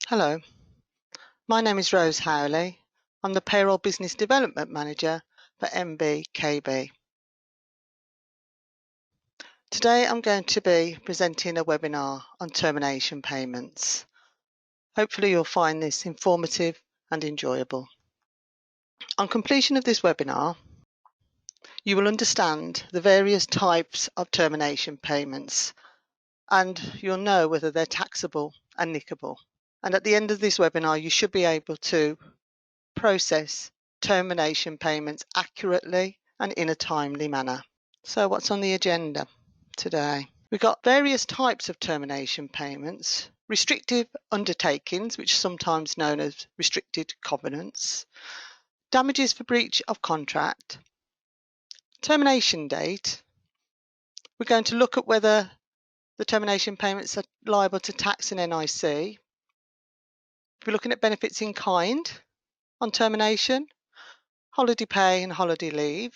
Hello, my name is Rose Howley. I'm the Payroll Business Development Manager for MBKB. Today I'm going to be presenting a webinar on termination payments. Hopefully you'll find this informative and enjoyable. On completion of this webinar, you will understand the various types of termination payments and you'll know whether they're taxable and nickable. And at the end of this webinar, you should be able to process termination payments accurately and in a timely manner. So what's on the agenda today? We've got various types of termination payments, restrictive undertakings, which are sometimes known as restricted covenants, damages for breach of contract, termination date. We're going to look at whether the termination payments are liable to tax and NIC. We're looking at benefits in kind on termination, holiday pay and holiday leave,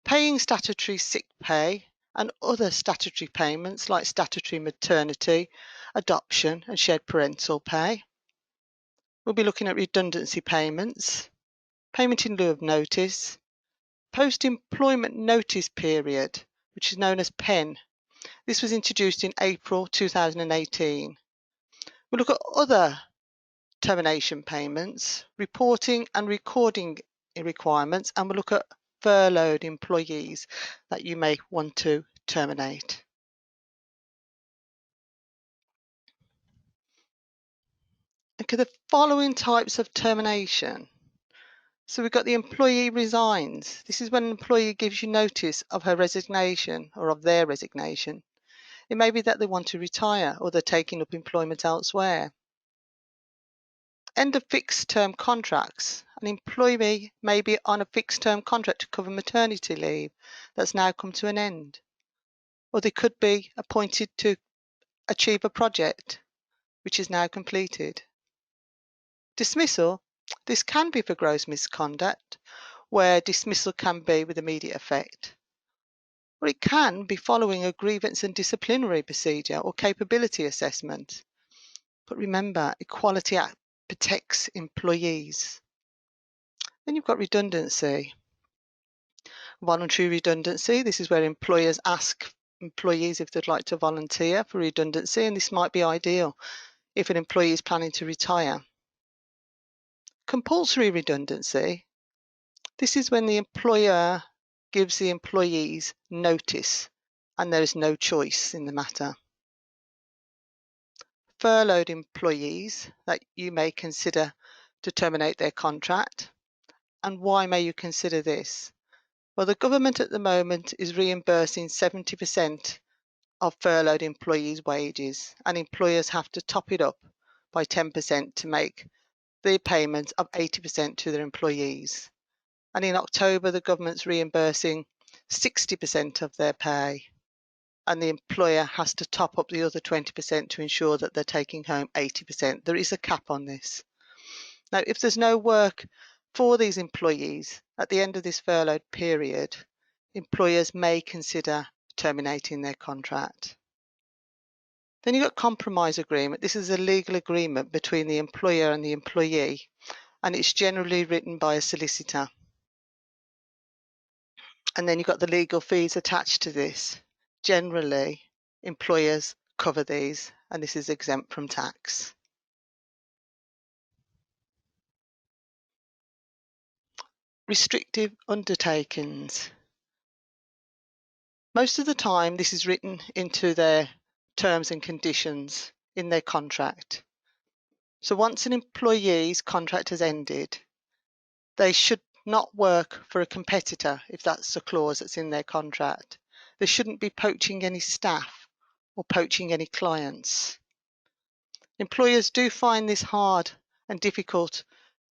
paying statutory sick pay and other statutory payments like statutory maternity, adoption and shared parental pay. We'll be looking at redundancy payments, payment in lieu of notice, post-employment notice period, which is known as PEN. This was introduced in April 2018. We'll look at other termination payments, reporting and recording requirements, and we'll look at furloughed employees that you may want to terminate. Okay, the following types of termination. So we've got the employee resigns. This is when an employee gives you notice of her resignation or of their resignation. It may be that they want to retire or they're taking up employment elsewhere. End of fixed term contracts. An employee may be on a fixed term contract to cover maternity leave that's now come to an end. Or they could be appointed to achieve a project which is now completed. Dismissal. This can be for gross misconduct, where dismissal can be with immediate effect. Or it can be following a grievance and disciplinary procedure or capability assessment. But remember, Equality Act protects employees. Then you've got redundancy. Voluntary redundancy. This is where employers ask employees if they'd like to volunteer for redundancy, and this might be ideal if an employee is planning to retire. Compulsory redundancy. This is when the employer gives the employees notice and there is no choice in the matter. Furloughed employees that you may consider to terminate their contract. And why may you consider this? Well, the government at the moment is reimbursing 70% of furloughed employees' wages, and employers have to top it up by 10% to make the payment of 80% to their employees. And in October, the government's reimbursing 60% of their pay, and the employer has to top up the other 20% to ensure that they're taking home 80%. There is a cap on this. Now, if there's no work for these employees at the end of this furloughed period, employers may consider terminating their contract. Then you've got compromise agreement. This is a legal agreement between the employer and the employee, and it's generally written by a solicitor. And then you've got the legal fees attached to this. Generally, employers cover these, and this is exempt from tax. Restrictive undertakings. Most of the time, this is written into their terms and conditions in their contract. So once an employee's contract has ended, they should not work for a competitor if that's a clause that's in their contract. They shouldn't be poaching any staff or poaching any clients. Employers do find this hard and difficult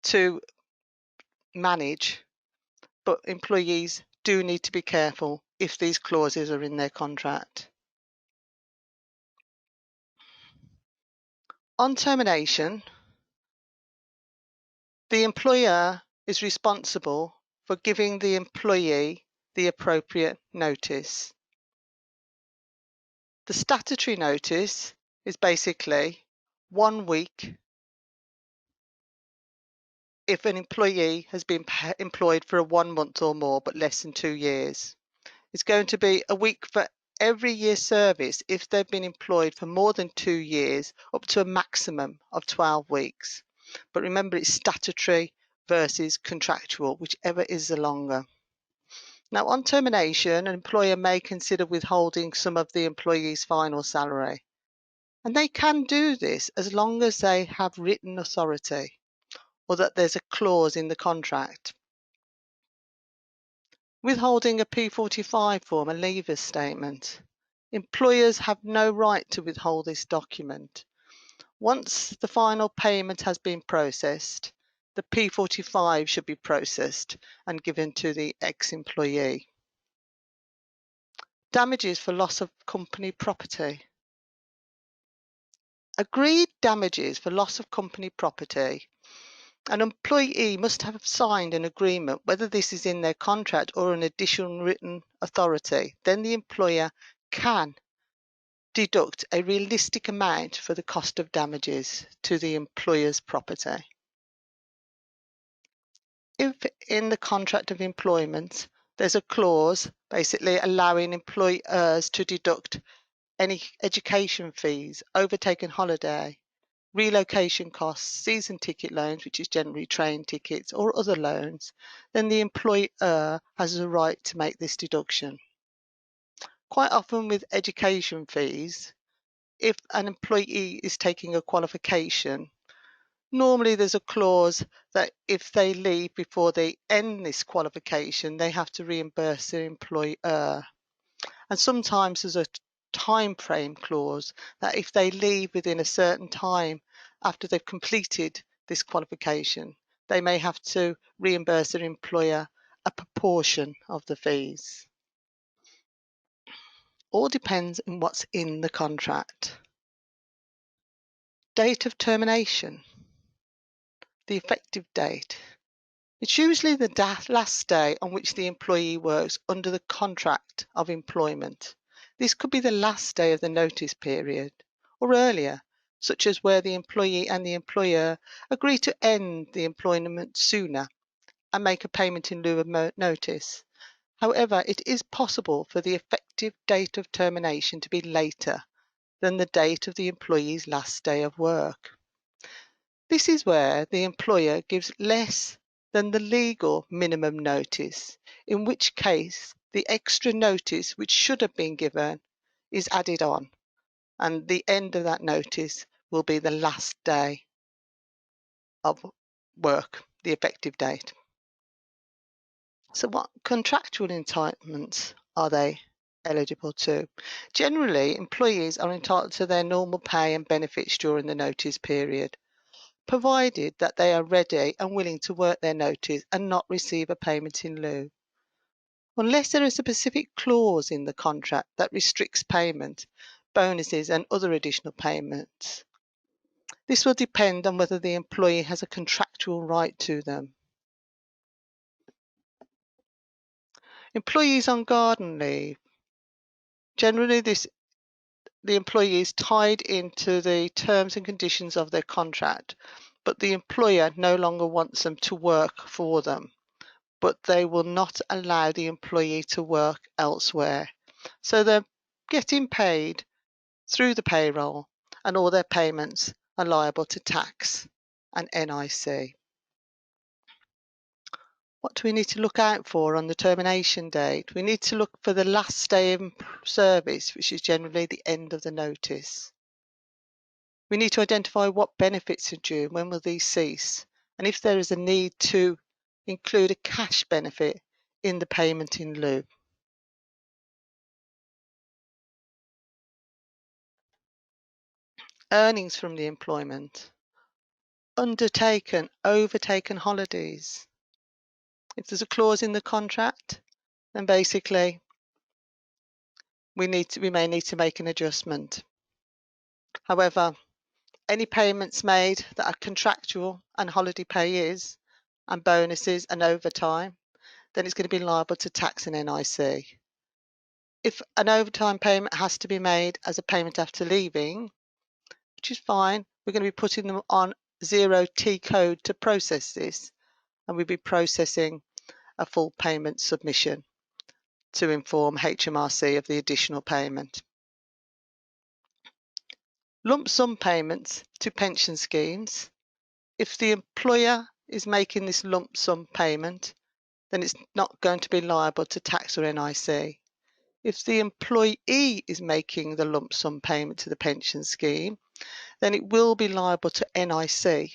to manage, but employees do need to be careful if these clauses are in their contract. On termination, the employer is responsible for giving the employee the appropriate notice. The statutory notice is basically 1 week if an employee has been employed for 1 month or more, but less than 2 years. It's going to be a week for every year's service if they've been employed for more than 2 years, up to a maximum of 12 weeks. But remember, it's statutory versus contractual, whichever is the longer. Now, on termination, an employer may consider withholding some of the employee's final salary. And they can do this as long as they have written authority or that there's a clause in the contract. Withholding a P45 form, a leavers statement. Employers have no right to withhold this document. Once the final payment has been processed, the P45 should be processed and given to the ex-employee. Damages for loss of company property. Agreed damages for loss of company property. An employee must have signed an agreement, whether this is in their contract or an additional written authority. Then the employer can deduct a realistic amount for the cost of damages to the employer's property. If in the contract of employment there's a clause basically allowing employers to deduct any education fees, overtaken holiday, relocation costs, season ticket loans, which is generally train tickets, or other loans, then the employer has a right to make this deduction. Quite often with education fees, if an employee is taking a qualification, normally there's a clause that if they leave before they end this qualification, they have to reimburse their employer. And sometimes there's a time frame clause that if they leave within a certain time after they've completed this qualification, they may have to reimburse their employer a proportion of the fees. All depends on what's in the contract. Date of termination. The effective date. It's usually the last day on which the employee works under the contract of employment. This could be the last day of the notice period or earlier, such as where the employee and the employer agree to end the employment sooner and make a payment in lieu of notice. However, it is possible for the effective date of termination to be later than the date of the employee's last day of work. This is where the employer gives less than the legal minimum notice, in which case the extra notice which should have been given is added on, and the end of that notice will be the last day of work, the effective date. So what contractual entitlements are they eligible to? Generally, employees are entitled to their normal pay and benefits during the notice period, provided that they are ready and willing to work their notice and not receive a payment in lieu. Unless there is a specific clause in the contract that restricts payment, bonuses and other additional payments. This will depend on whether the employee has a contractual right to them. Employees on garden leave. Generally, the employee is tied into the terms and conditions of their contract, but the employer no longer wants them to work for them, but they will not allow the employee to work elsewhere. So they're getting paid through the payroll, and all their payments are liable to tax and NIC. What do we need to look out for on the termination date? We need to look for the last day of service, which is generally the end of the notice. We need to identify what benefits are due, when will these cease, and if there is a need to include a cash benefit in the payment in lieu. Earnings from the employment. Undertaken, overtaken holidays. If there's a clause in the contract, then basically we may need to make an adjustment. However, any payments made that are contractual and holiday pay is, and bonuses and overtime, then it's going to be liable to tax and NIC. If an overtime payment has to be made as a payment after leaving, which is fine, we're going to be putting them on 0T code to process this, and we'll be processing a full payment submission to inform HMRC of the additional payment. Lump sum payments to pension schemes. If the employer is making this lump sum payment, then it's not going to be liable to tax or NIC. If the employee is making the lump sum payment to the pension scheme, then it will be liable to NIC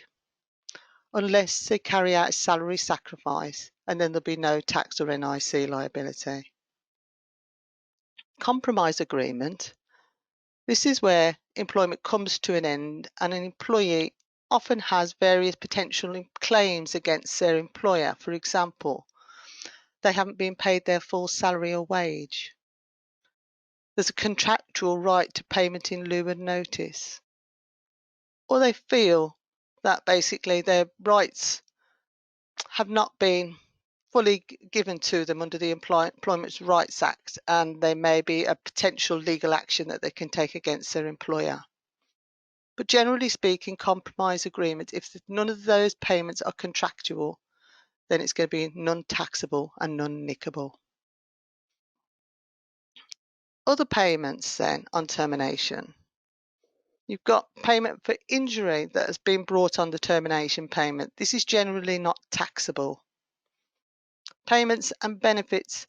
unless they carry out a salary sacrifice, and then there'll be no tax or NIC liability. Compromise agreement. This is where employment comes to an end and an employee often has various potential claims against their employer. For example, they haven't been paid their full salary or wage. There's a contractual right to payment in lieu of notice. Or they feel that basically their rights have not been fully given to them under the Employment Rights Act, and there may be a potential legal action that they can take against their employer. But generally speaking, compromise agreements, if none of those payments are contractual, then it's going to be non-taxable and non-nickable. Other payments then on termination. You've got payment for injury that has been brought on the termination payment. This is generally not taxable. Payments and benefits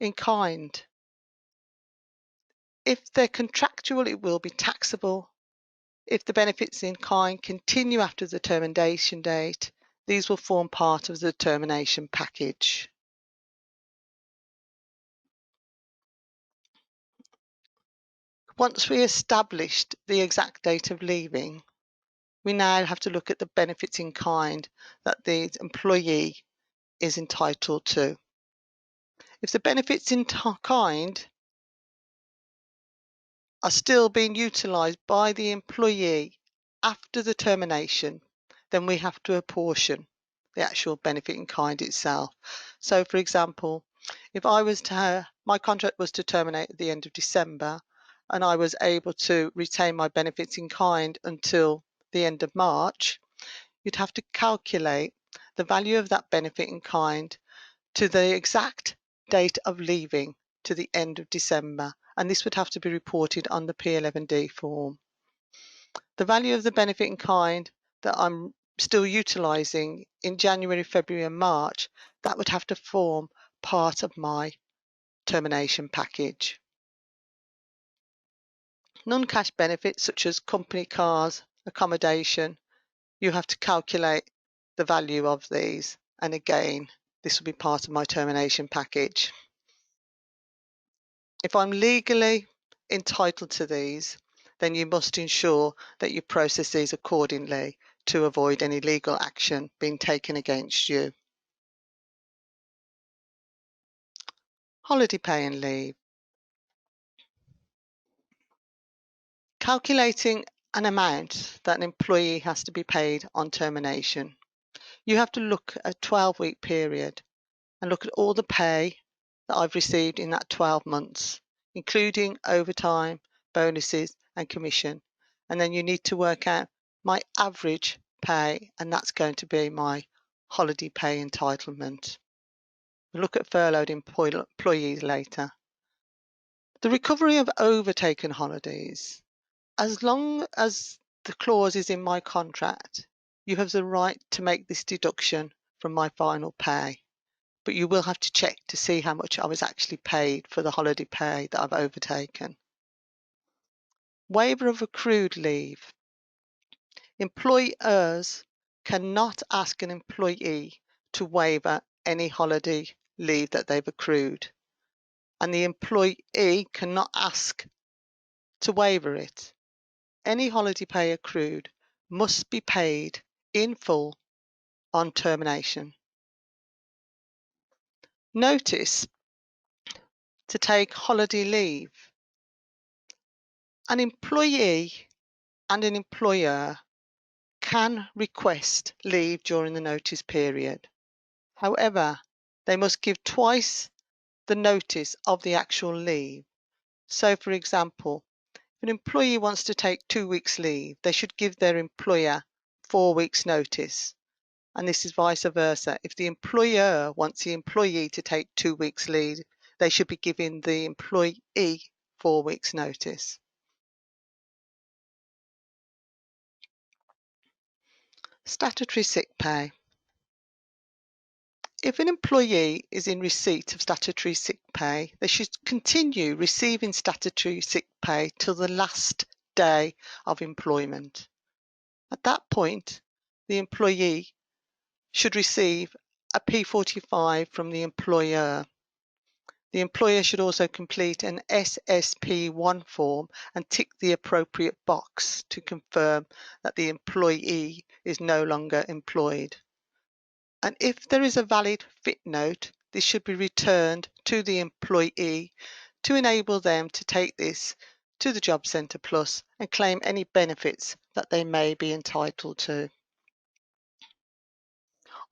in kind. If they're contractual, it will be taxable. If the benefits in kind continue after the termination date, these will form part of the termination package. Once we established the exact date of leaving, we now have to look at the benefits in kind that the employee is entitled to. If the benefits in kind are still being utilised by the employee after the termination, then we have to apportion the actual benefit in kind itself. So, for example, if my contract was to terminate at the end of December and I was able to retain my benefits in kind until the end of March, you'd have to calculate the value of that benefit in kind to the exact date of leaving to the end of December, and this would have to be reported on the P11D form. The value of the benefit in kind that I'm still utilising in January, February and March, that would have to form part of my termination package. Non-cash benefits such as company cars, accommodation, you have to calculate the value of these, and again, this will be part of my termination package. If I'm legally entitled to these, then you must ensure that you process these accordingly to avoid any legal action being taken against you. Holiday pay and leave. Calculating an amount that an employee has to be paid on termination. You have to look at a 12-week period and look at all the pay that I've received in that 12 months, including overtime, bonuses and commission. And then you need to work out my average pay, and that's going to be my holiday pay entitlement. We'll look at furloughed employees later. The recovery of overtaken holidays. As long as the clause is in my contract, you have the right to make this deduction from my final pay, but you will have to check to see how much I was actually paid for the holiday pay that I've overtaken. Waiver of accrued leave. Employers cannot ask an employee to waiver any holiday leave that they've accrued, and the employee cannot ask to waiver it. Any holiday pay accrued must be paid in full on termination. Notice to take holiday leave. An employee and an employer can request leave during the notice period. However, they must give twice the notice of the actual leave. So, for example, If an employee wants to take 2 weeks leave, they should give their employer 4 weeks notice. And this is vice versa. If the employer wants the employee to take 2 weeks leave, they should be giving the employee 4 weeks notice. Statutory sick pay. If an employee is in receipt of statutory sick pay, they should continue receiving statutory sick pay till the last day of employment. At that point, the employee should receive a P45 from the employer. The employer should also complete an SSP1 form and tick the appropriate box to confirm that the employee is no longer employed. And if there is a valid fit note, this should be returned to the employee to enable them to take this to the Job Centre Plus and claim any benefits that they may be entitled to.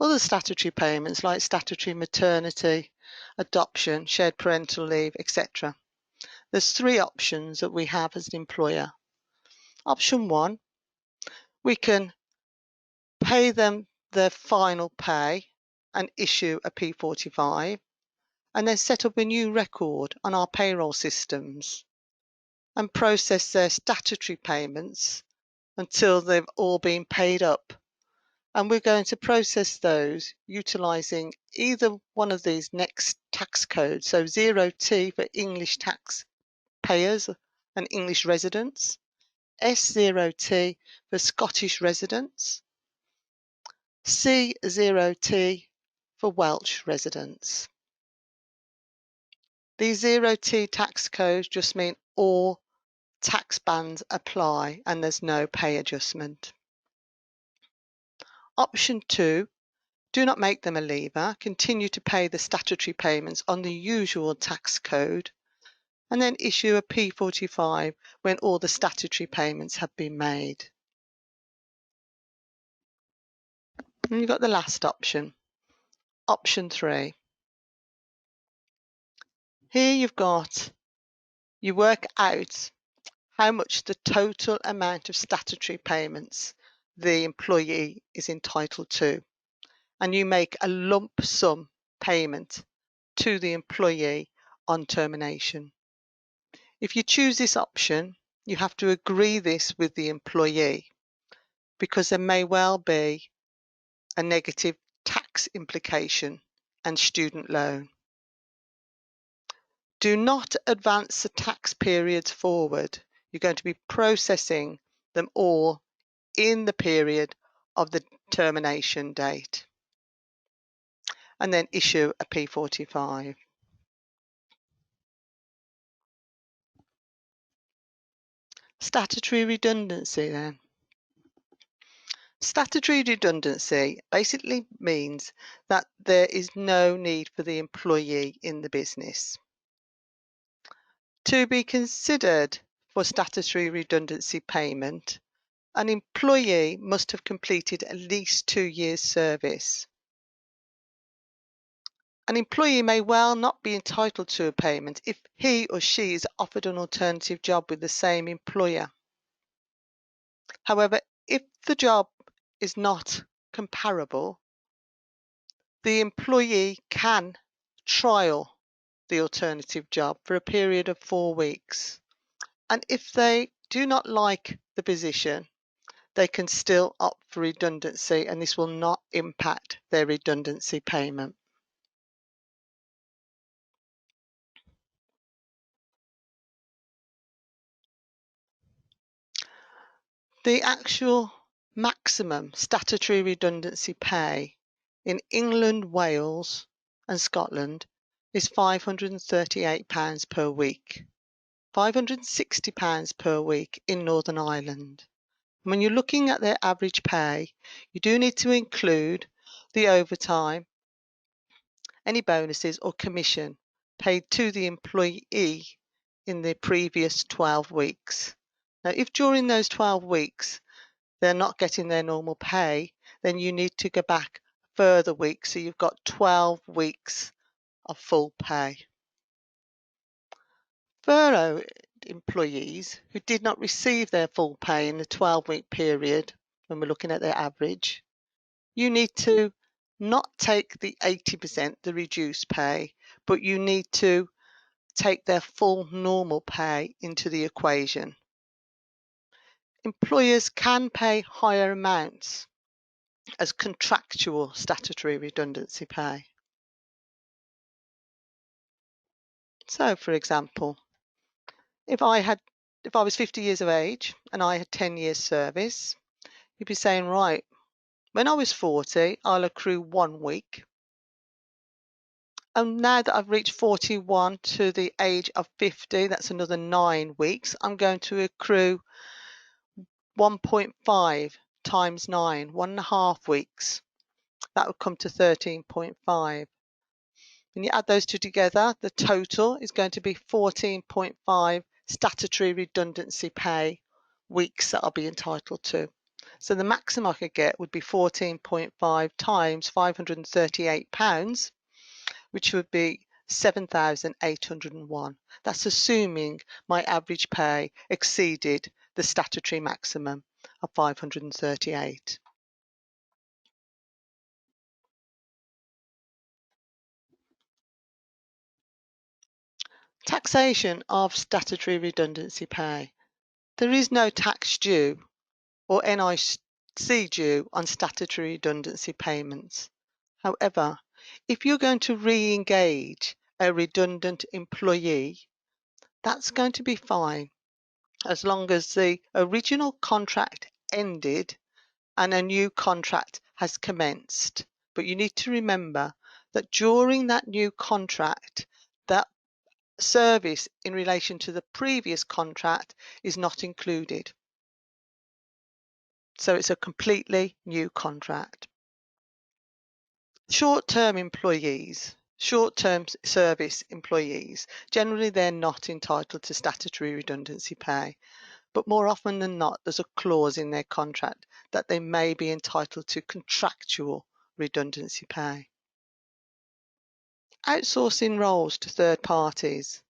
Other statutory payments like statutory maternity, adoption, shared parental leave, etc. There's 3 options that we have as an employer. Option 1, we can pay them their final pay and issue a P45 and then set up a new record on our payroll systems and process their statutory payments until they've all been paid up. And we're going to process those utilising either one of these next tax codes, so 0T for English tax payers and English residents, S0T for Scottish residents, C0T for Welsh residents. These 0T tax codes just mean all tax bands apply and there's no pay adjustment. Option 2, do not make them a leaver, continue to pay the statutory payments on the usual tax code and then issue a P45 when all the statutory payments have been made. And you've got the last option, option 3. Here you work out how much the total amount of statutory payments the employee is entitled to, and you make a lump sum payment to the employee on termination. If you choose this option, you have to agree this with the employee because there may well be a negative tax implication and student loan. Do not advance the tax periods forward. You're going to be processing them all in the period of the termination date and then issue a P45. Statutory redundancy then. Statutory redundancy basically means that there is no need for the employee in the business. To be considered for statutory redundancy payment, an employee must have completed at least 2 years' service. An employee may well not be entitled to a payment if he or she is offered an alternative job with the same employer. However, if the job is not comparable, the employee can trial the alternative job for a period of 4 weeks. And if they do not like the position, they can still opt for redundancy and this will not impact their redundancy payment. The actual maximum statutory redundancy pay in England, Wales and Scotland is £538 per week, £560 per week in Northern Ireland. When you're looking at their average pay, you do need to include the overtime, any bonuses or commission paid to the employee in the previous 12 weeks. Now, if during those 12 weeks they're not getting their normal pay, then you need to go back further weeks. So you've got 12 weeks of full pay. Furlough employees who did not receive their full pay in the 12-week period, when we're looking at their average, you need to not take the 80%, the reduced pay, but you need to take their full normal pay into the equation. Employers can pay higher amounts as contractual statutory redundancy pay. So, for example, if I was 50 years of age and I had 10 years service, you'd be saying, right, when I was 40, I'll accrue 1 week. And now that I've reached 41 to the age of 50, that's another 9 weeks. I'm going to accrue 1.5 times 9, 1.5 weeks. That would come to 13.5. When you add those two together, the total is going to be 14.5 statutory redundancy pay weeks that I'll be entitled to. So the maximum I could get would be 14.5 times £538, which would be 7,801. That's assuming my average pay exceeded the statutory maximum of 538. Taxation of statutory redundancy pay. There is no tax due or NIC due on statutory redundancy payments. However, if you're going to re-engage a redundant employee, that's going to be fine as long as the original contract ended and a new contract has commenced. But you need to remember that during that new contract, that service in relation to the previous contract is not included. So it's a completely new contract. Short-term employees, short-term service employees, generally they're not entitled to statutory redundancy pay, but more often than not, there's a clause in their contract that they may be entitled to contractual redundancy pay. Outsourcing roles to third parties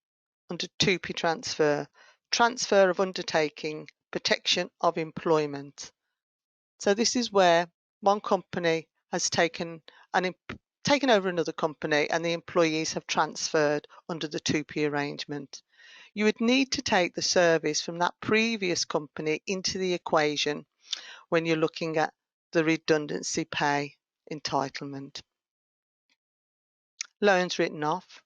under 2P transfer, transfer of undertaking, protection of employment. So this is where one company has taken over another company and the employees have transferred under the 2P arrangement. You would need to take the service from that previous company into the equation when you're looking at the redundancy pay entitlement. Loans written off.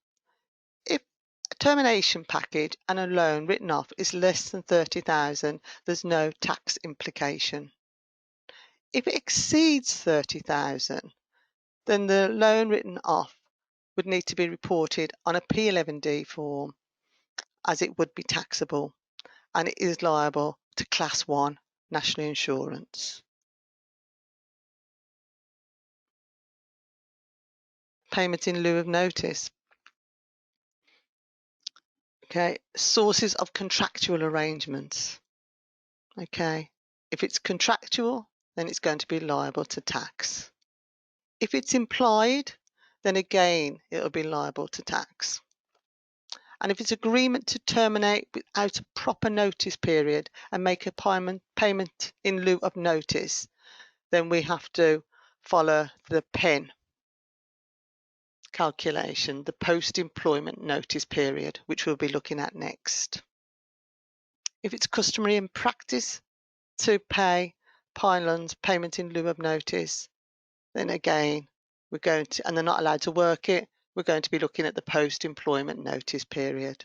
If a termination package and a loan written off is less than 30,000, there's no tax implication. If it exceeds 30,000, then the loan written off would need to be reported on a P11D form as it would be taxable, and it is liable to Class 1 National Insurance. Payment in lieu of notice. Okay, sources of contractual arrangements. Okay, if it's contractual, then it's going to be liable to tax. If it's implied, then again, it'll be liable to tax. And if it's agreement to terminate without a proper notice period and make a payment in lieu of notice, then we have to follow the PEN calculation, the post-employment notice period, which we'll be looking at next. If it's customary in practice to pay PILON's payment in lieu of notice, then again, we're going to, and they're not allowed to work it, we're going to be looking at the post-employment notice period.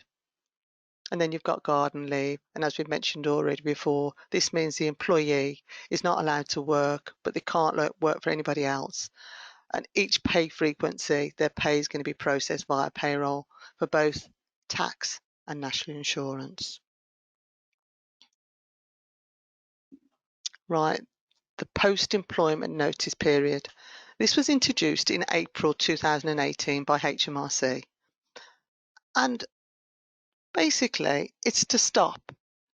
And then you've got garden leave. And as we've mentioned already before, this means the employee is not allowed to work, but they can't work for anybody else. And each pay frequency, their pay is going to be processed via payroll for both tax and national insurance. Right, the post-employment notice period. This was introduced in April 2018 by HMRC. And basically, it's to stop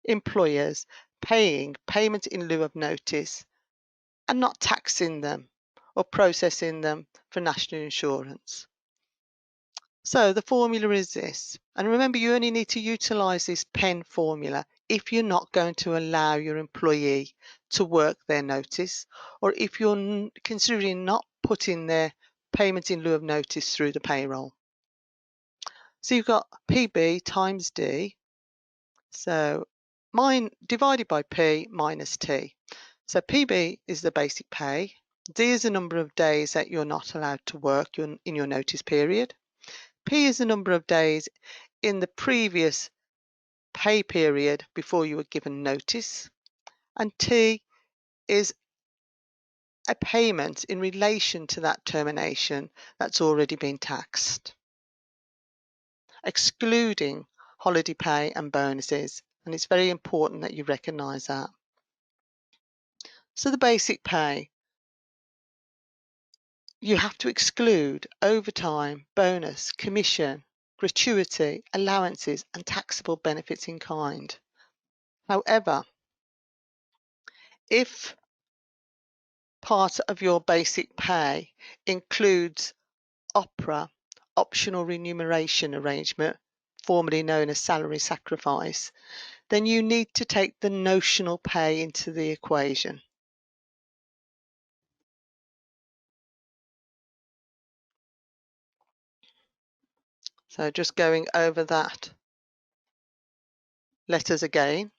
employers paying payment in lieu of notice and not taxing them or processing them for national insurance. So the formula is this, and remember you only need to utilise this PEN formula if you're not going to allow your employee to work their notice, or if you're considering not putting their payment in lieu of notice through the payroll. So you've got PB times D, so mine divided by P minus T. So PB is the basic pay, D is the number of days that you're not allowed to work in your notice period, P is the number of days in the previous pay period before you were given notice, and T is a payment in relation to that termination that's already been taxed, excluding holiday pay and bonuses, and it's very important that you recognise that. So the basic pay, you have to exclude overtime, bonus, commission, gratuity, allowances, and taxable benefits in kind. However, if part of your basic pay includes OPRA, optional remuneration arrangement, formerly known as salary sacrifice, then you need to take the notional pay into the equation. So just going over that letters again.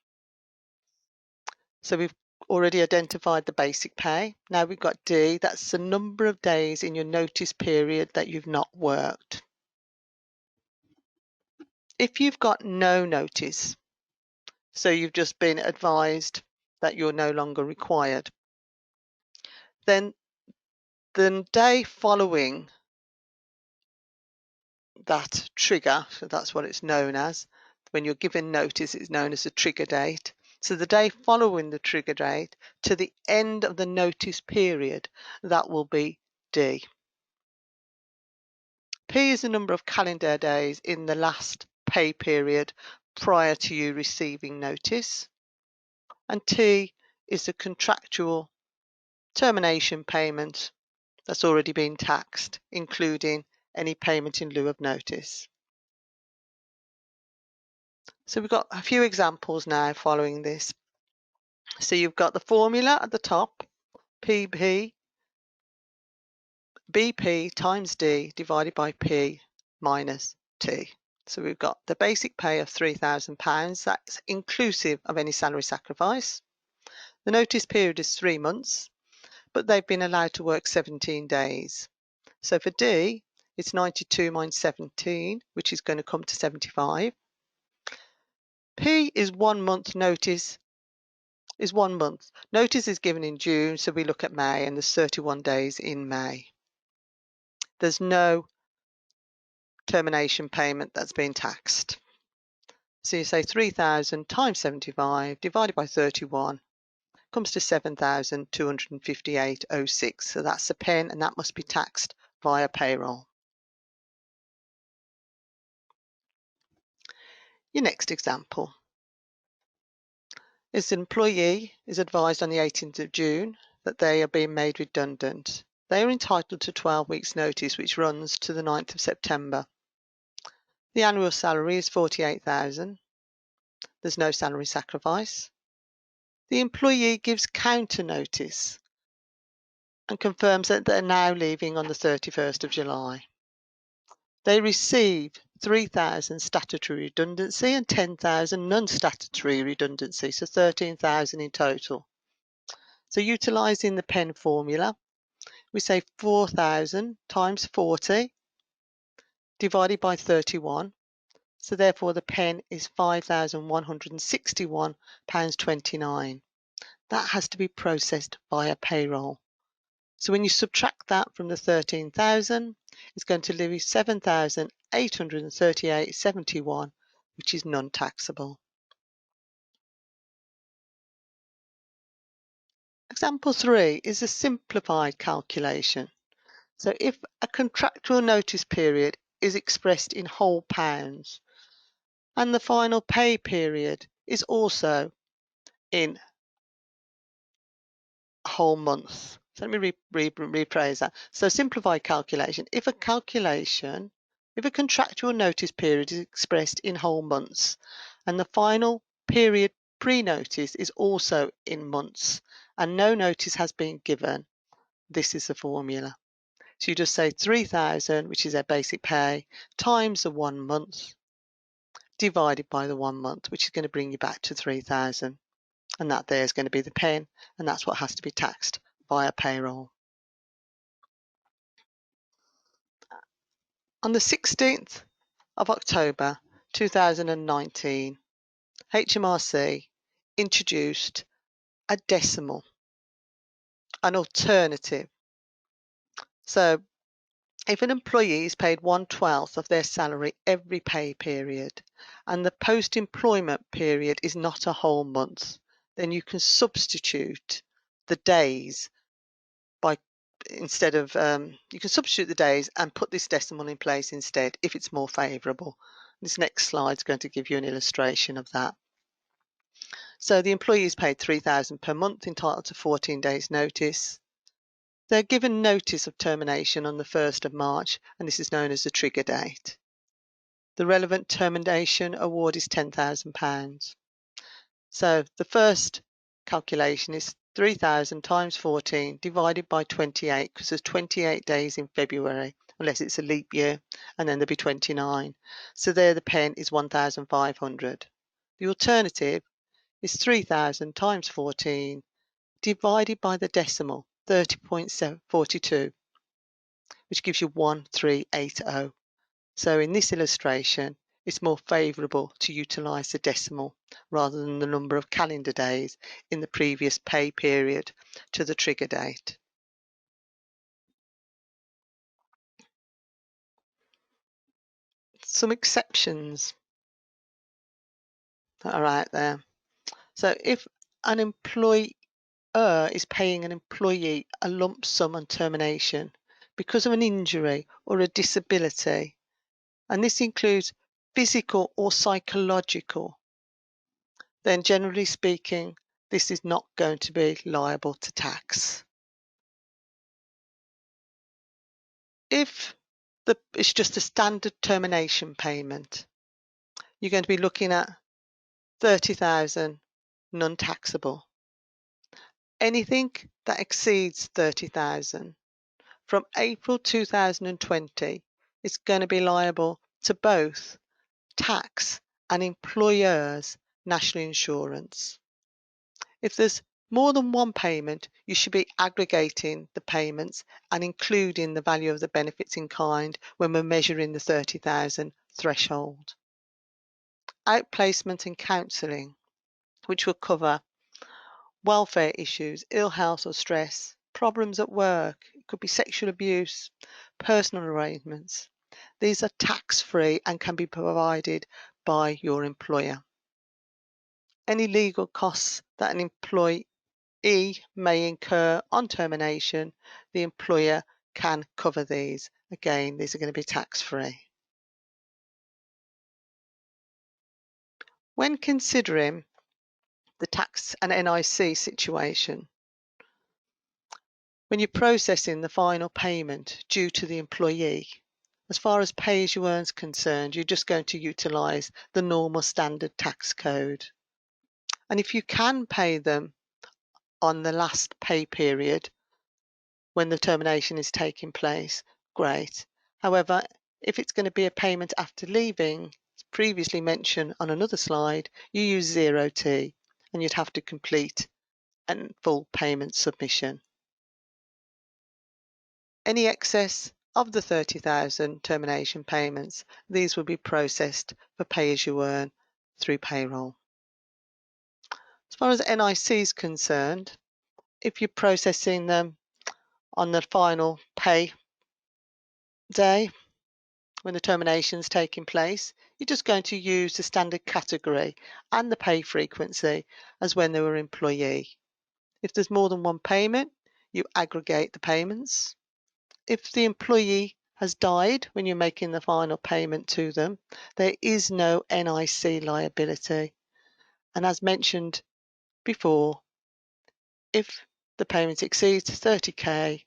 So we've already identified the basic pay. Now we've got D, that's the number of days in your notice period that you've not worked. If you've got no notice, so you've just been advised that you're no longer required, then the day following that trigger, so that's what it's known as, when you're given notice, it's known as a trigger date. So the day following the trigger date to the end of the notice period, that will be D. P is the number of calendar days in the last pay period prior to you receiving notice. And T is the contractual termination payment that's already been taxed, including any payment in lieu of notice. So we've got a few examples now following this. So you've got the formula at the top, BP times D divided by P minus T. So we've got the basic pay of £3,000, that's inclusive of any salary sacrifice. The notice period is 3 months, but they've been allowed to work 17 days. So for D, it's 92 minus 17, which is going to come to 75. P is 1 month notice, is 1 month. Notice is given in June, so we look at May, and there's 31 days in May. There's no termination payment that's been taxed. So you say 3,000 times 75 divided by 31 comes to 7,258.06. So that's a PEN, and that must be taxed via payroll. Your next example is an employee is advised on the 18th of June that they are being made redundant. They are entitled to 12 weeks notice, which runs to the 9th of September. The annual salary is 48,000. There's no salary sacrifice. The employee gives counter notice and confirms that they're now leaving on the 31st of July. They receive 3,000 statutory redundancy and 10,000 non-statutory redundancy, so 13,000 in total. So utilising the PEN formula, we say 4,000 times 40 divided by 31. So therefore the PEN is £5,161.29. That has to be processed via payroll. So when you subtract that from the 13,000, it's going to leave you 7,838.71, which is non-taxable. Example 3 is a simplified calculation. So if a contractual notice period is expressed in whole pounds and the final pay period is also in whole months. So let me rephrase that. So simplified calculation. If a calculation If a contractual notice period is expressed in whole months and the final period pre-notice is also in months and no notice has been given, this is the formula. So you just say 3,000, which is their basic pay, times the 1 month, divided by the 1 month, which is going to bring you back to 3,000. And that there is going to be the PEN, and that's what has to be taxed via payroll. On the 16th of October 2019, HMRC introduced a decimal, an alternative. So if an employee is paid 1/12 of their salary every pay period and the post-employment period is not a whole month, then you can substitute the days by you can substitute the days and put this decimal in place instead if it's more favourable. This next slide is going to give you an illustration of that. So the employee is paid 3,000 per month, entitled to 14 days notice. They're given notice of termination on the 1st of March, and this is known as the trigger date. The relevant termination award is £10,000. So the first calculation is 3,000 times 14 divided by 28, because there's 28 days in February, unless it's a leap year, and then there'll be 29. So there the PEN is 1,500. The alternative is 3,000 times 14 divided by the decimal, 30.42, which gives you 1380. So in this illustration, it's more favourable to utilise the decimal rather than the number of calendar days in the previous pay period to the trigger date. Some exceptions that are out there. So if an employer is paying an employee a lump sum on termination because of an injury or a disability, and this includes physical or psychological, then generally speaking, this is not going to be liable to tax. If it's just a standard termination payment, you're going to be looking at 30,000 non-taxable. Anything that exceeds 30,000 from April 2020 is going to be liable to both tax and employers' national insurance. If there's more than one payment, you should be aggregating the payments and including the value of the benefits in kind when we're measuring the 30,000 threshold. Outplacement and counselling, which will cover welfare issues, ill health or stress, problems at work, it could be sexual abuse, personal arrangements. These are tax-free and can be provided by your employer. Any legal costs that an employee may incur on termination, the employer can cover these. Again, these are going to be tax-free. When considering the tax and NIC situation, when you're processing the final payment due to the employee, as far as pay as you earn is concerned, you're just going to utilise the normal standard tax code. And if you can pay them on the last pay period when the termination is taking place, great. However, if it's going to be a payment after leaving, as previously mentioned on another slide, you use 0T and you'd have to complete a full payment submission. Any excess of the 30,000 termination payments, these will be processed for pay as you earn through payroll. As far as NIC is concerned, if you're processing them on the final pay day, when the termination is taking place, you're just going to use the standard category and the pay frequency as when they were employee. If there's more than one payment, you aggregate the payments. If the employee has died when you're making the final payment to them, there is no NIC liability. And as mentioned before, if the payment exceeds 30k,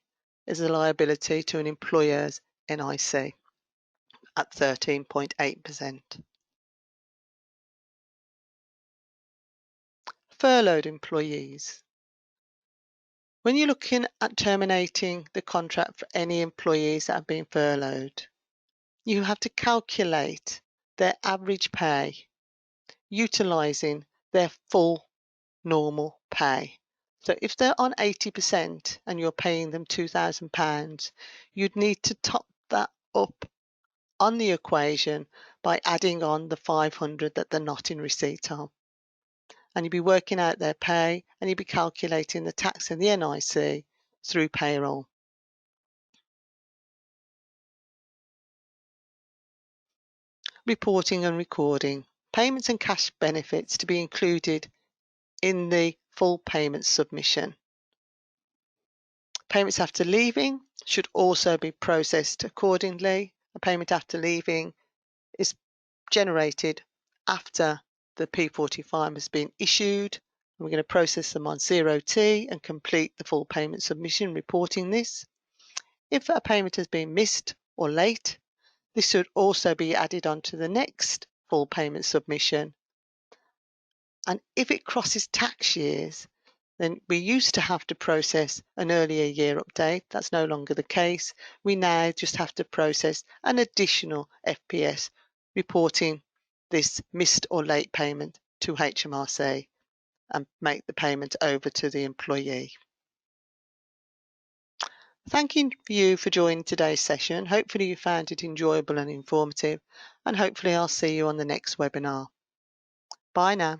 is a liability to an employer's NIC. at 13.8%. Furloughed employees. When you're looking at terminating the contract for any employees that have been furloughed, you have to calculate their average pay utilising their full normal pay. So if they're on 80% and you're paying them £2,000, you'd need to top that up on the equation by adding on the 500 that they're not in receipt of. And you'd be working out their pay and you'd be calculating the tax and the NIC through payroll. Reporting and recording. Payments and cash benefits to be included in the full payment submission. Payments after leaving should also be processed accordingly. A payment after leaving is generated after the P45 has been issued. We're going to process them on 0T and complete the full payment submission reporting this. If a payment has been missed or late, this should also be added onto the next full payment submission. And if it crosses tax years, then we used to have to process an earlier year update. That's no longer the case. We now just have to process an additional FPS reporting this missed or late payment to HMRC and make the payment over to the employee. Thanking you for joining today's session. Hopefully you found it enjoyable and informative, and hopefully I'll see you on the next webinar. Bye now.